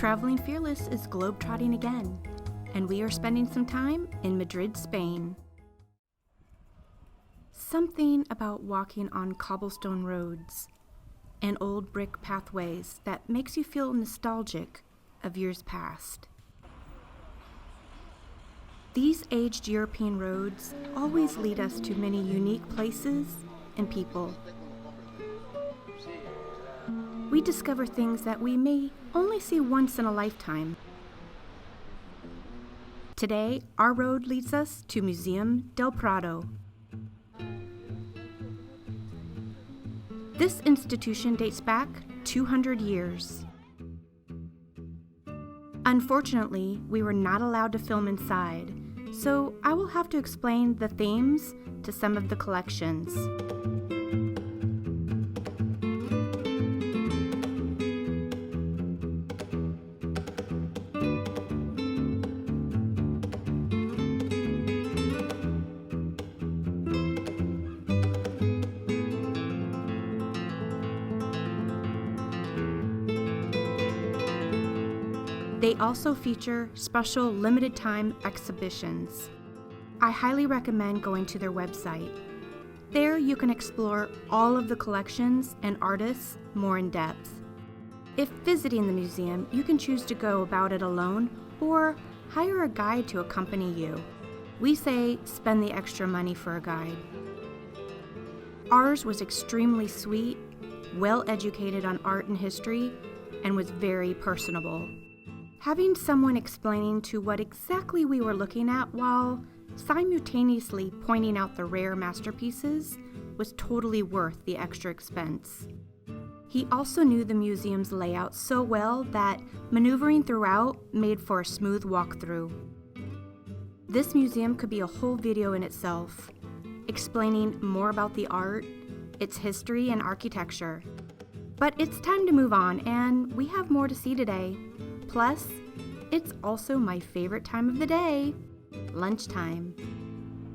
Traveling Fearless is globetrotting again, and we are spending some time in Madrid, Spain. Something about walking on cobblestone roads and old brick pathways that makes you feel nostalgic of years past. These aged European roads always lead us to many unique places and people. We discover things that we may only see once in a lifetime. Today, our road leads us to Museum del Prado. This institution dates back 200 years. Unfortunately, we were not allowed to film inside, so I will have to explain the themes to some of the collections. They also feature special limited-time exhibitions. I highly recommend going to their website. There you can explore all of the collections and artists more in depth. If visiting the museum, you can choose to go about it alone or hire a guide to accompany you. We say spend the extra money for a guide. Ours was extremely sweet, well-educated on art and history, and was very personable. Having someone explaining to what exactly we were looking at while simultaneously pointing out the rare masterpieces was totally worth the extra expense. He also knew the museum's layout so well that maneuvering throughout made for a smooth walkthrough. This museum could be a whole video in itself, explaining more about the art, its history, and architecture. But it's time to move on, and we have more to see today. Plus, it's also my favorite time of the day, lunchtime.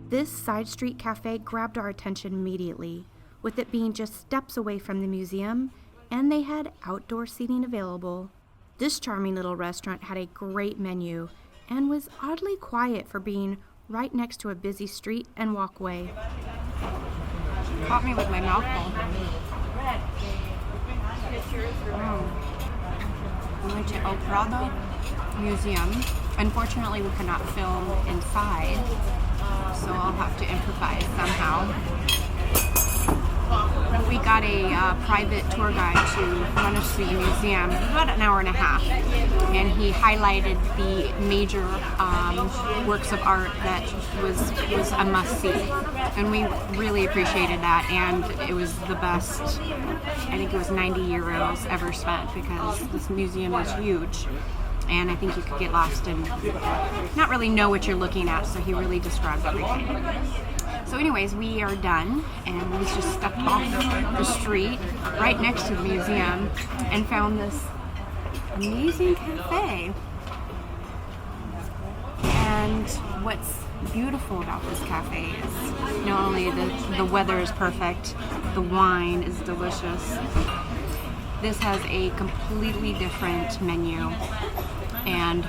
This side street cafe grabbed our attention immediately, with it being just steps away from the museum, and they had outdoor seating available. This charming little restaurant had a great menu and was oddly quiet for being right next to a busy street and walkway. Caught me with my mouth full. We went to El Prado Museum. Unfortunately, we could not film inside, so I'll have to improvise somehow. We got a private tour guide to run us through the museum, about an hour and a half, and he highlighted the major works of art that was a must-see, and we really appreciated that, and it was the best, I think it was 90 euros ever spent, because this museum is huge, and I think you could get lost and not really know what you're looking at, so he really described everything. So anyways, we are done, and we just stepped off the street right next to the museum and found this amazing cafe. And what's beautiful about this cafe is not only the weather is perfect, the wine is delicious. This has a completely different menu, and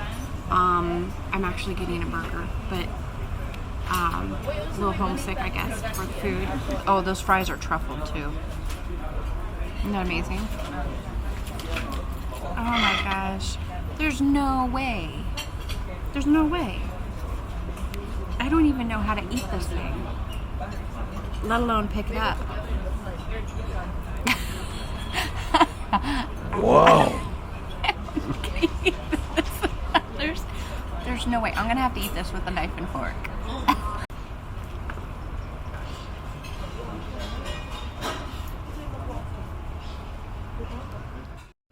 I'm actually getting a burger, but a little homesick, I guess, for the food. Oh, those fries are truffled too. Isn't that amazing? Oh my gosh. There's no way. There's no way. I don't even know how to eat this thing, let alone pick it up. Whoa. Can I eat this? There's no way. I'm gonna have to eat this with a knife and fork.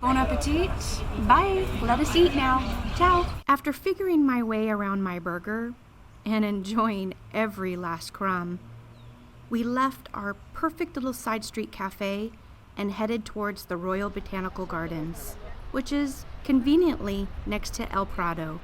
Bon appetit. Bye. Let us eat now. Ciao. After figuring my way around my burger and enjoying every last crumb, we left our perfect little side street cafe and headed towards the Royal Botanical Gardens, which is conveniently next to El Prado.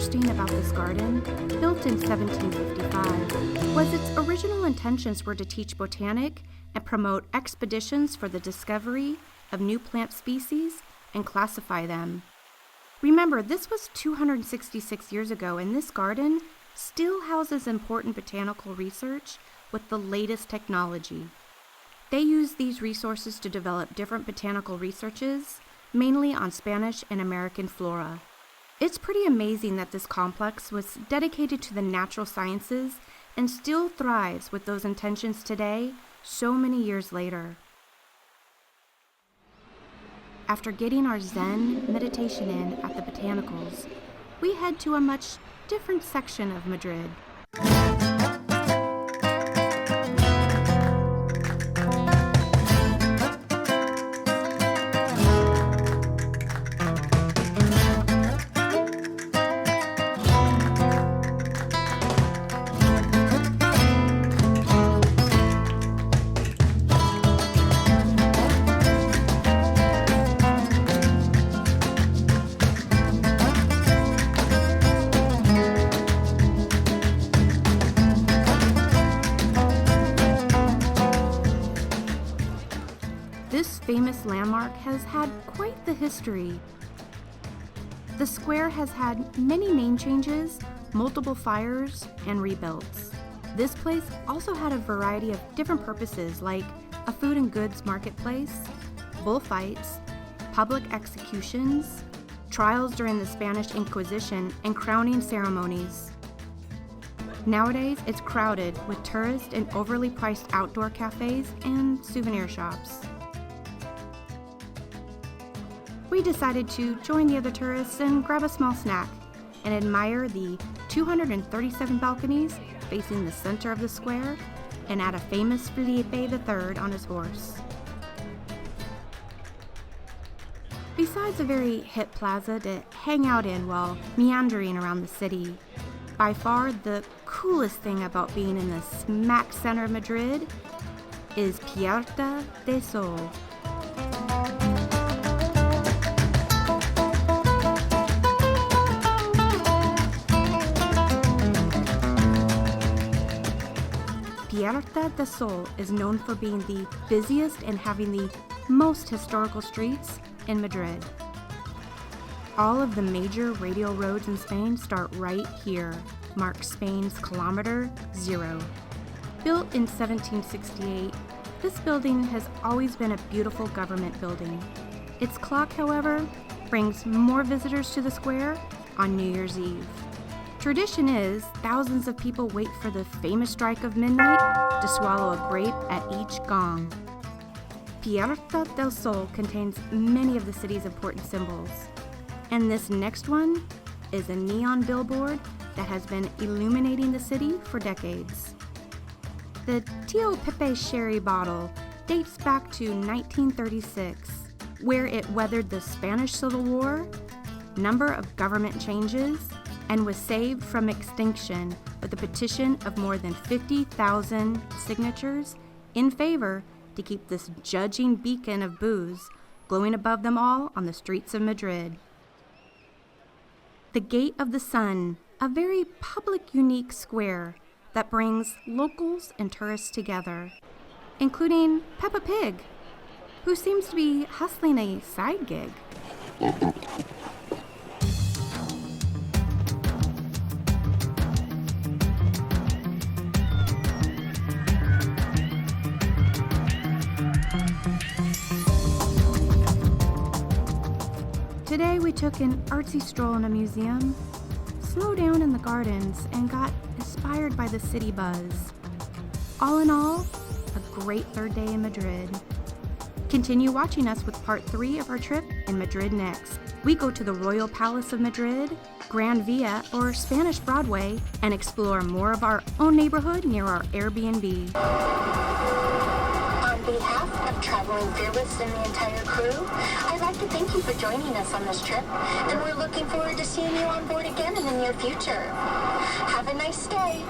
interesting about this garden, built in 1755, was its original intentions were to teach botanic and promote expeditions for the discovery of new plant species and classify them. Remember, this was 266 years ago, and this garden still houses important botanical research with the latest technology. They used these resources to develop different botanical researches, mainly on Spanish and American flora. It's pretty amazing that this complex was dedicated to the natural sciences and still thrives with those intentions today, so many years later. After getting our Zen meditation in at the botanicals, we head to a much different section of Madrid. This famous landmark has had quite the history. The square has had many name changes, multiple fires, and rebuilds. This place also had a variety of different purposes like a food and goods marketplace, bullfights, public executions, trials during the Spanish Inquisition, and crowning ceremonies. Nowadays, it's crowded with tourist and overly priced outdoor cafes and souvenir shops. We decided to join the other tourists and grab a small snack and admire the 237 balconies facing the center of the square and at a famous Felipe III on his horse. Besides a very hip plaza to hang out in while meandering around the city, by far the coolest thing about being in the smack center of Madrid is Puerta del Sol. Puerta del Sol is known for being the busiest and having the most historical streets in Madrid. All of the major radial roads in Spain start right here, mark Spain's kilometer zero. Built in 1768, this building has always been a beautiful government building. Its clock, however, brings more visitors to the square on New Year's Eve. Tradition is, thousands of people wait for the famous strike of midnight to swallow a grape at each gong. Puerta del Sol contains many of the city's important symbols, and this next one is a neon billboard that has been illuminating the city for decades. The Tío Pepe sherry bottle dates back to 1936, where it weathered the Spanish Civil War, number of government changes, and was saved from extinction with a petition of more than 50,000 signatures in favor to keep this judging beacon of booze glowing above them all on the streets of Madrid. The Gate of the Sun, a very public, unique square that brings locals and tourists together, including Peppa Pig, who seems to be hustling a side gig. Today we took an artsy stroll in a museum, slowed down in the gardens, and got inspired by the city buzz. All in all, a great third day in Madrid. Continue watching us with part 3 of our trip in Madrid next. We go to the Royal Palace of Madrid, Gran Via, or Spanish Broadway, and explore more of our own neighborhood near our Airbnb. On behalf of Traveling Fearless and the entire crew, I'd like to thank you for joining us on this trip, and we're looking forward to seeing you on board again in the near future. Have a nice day.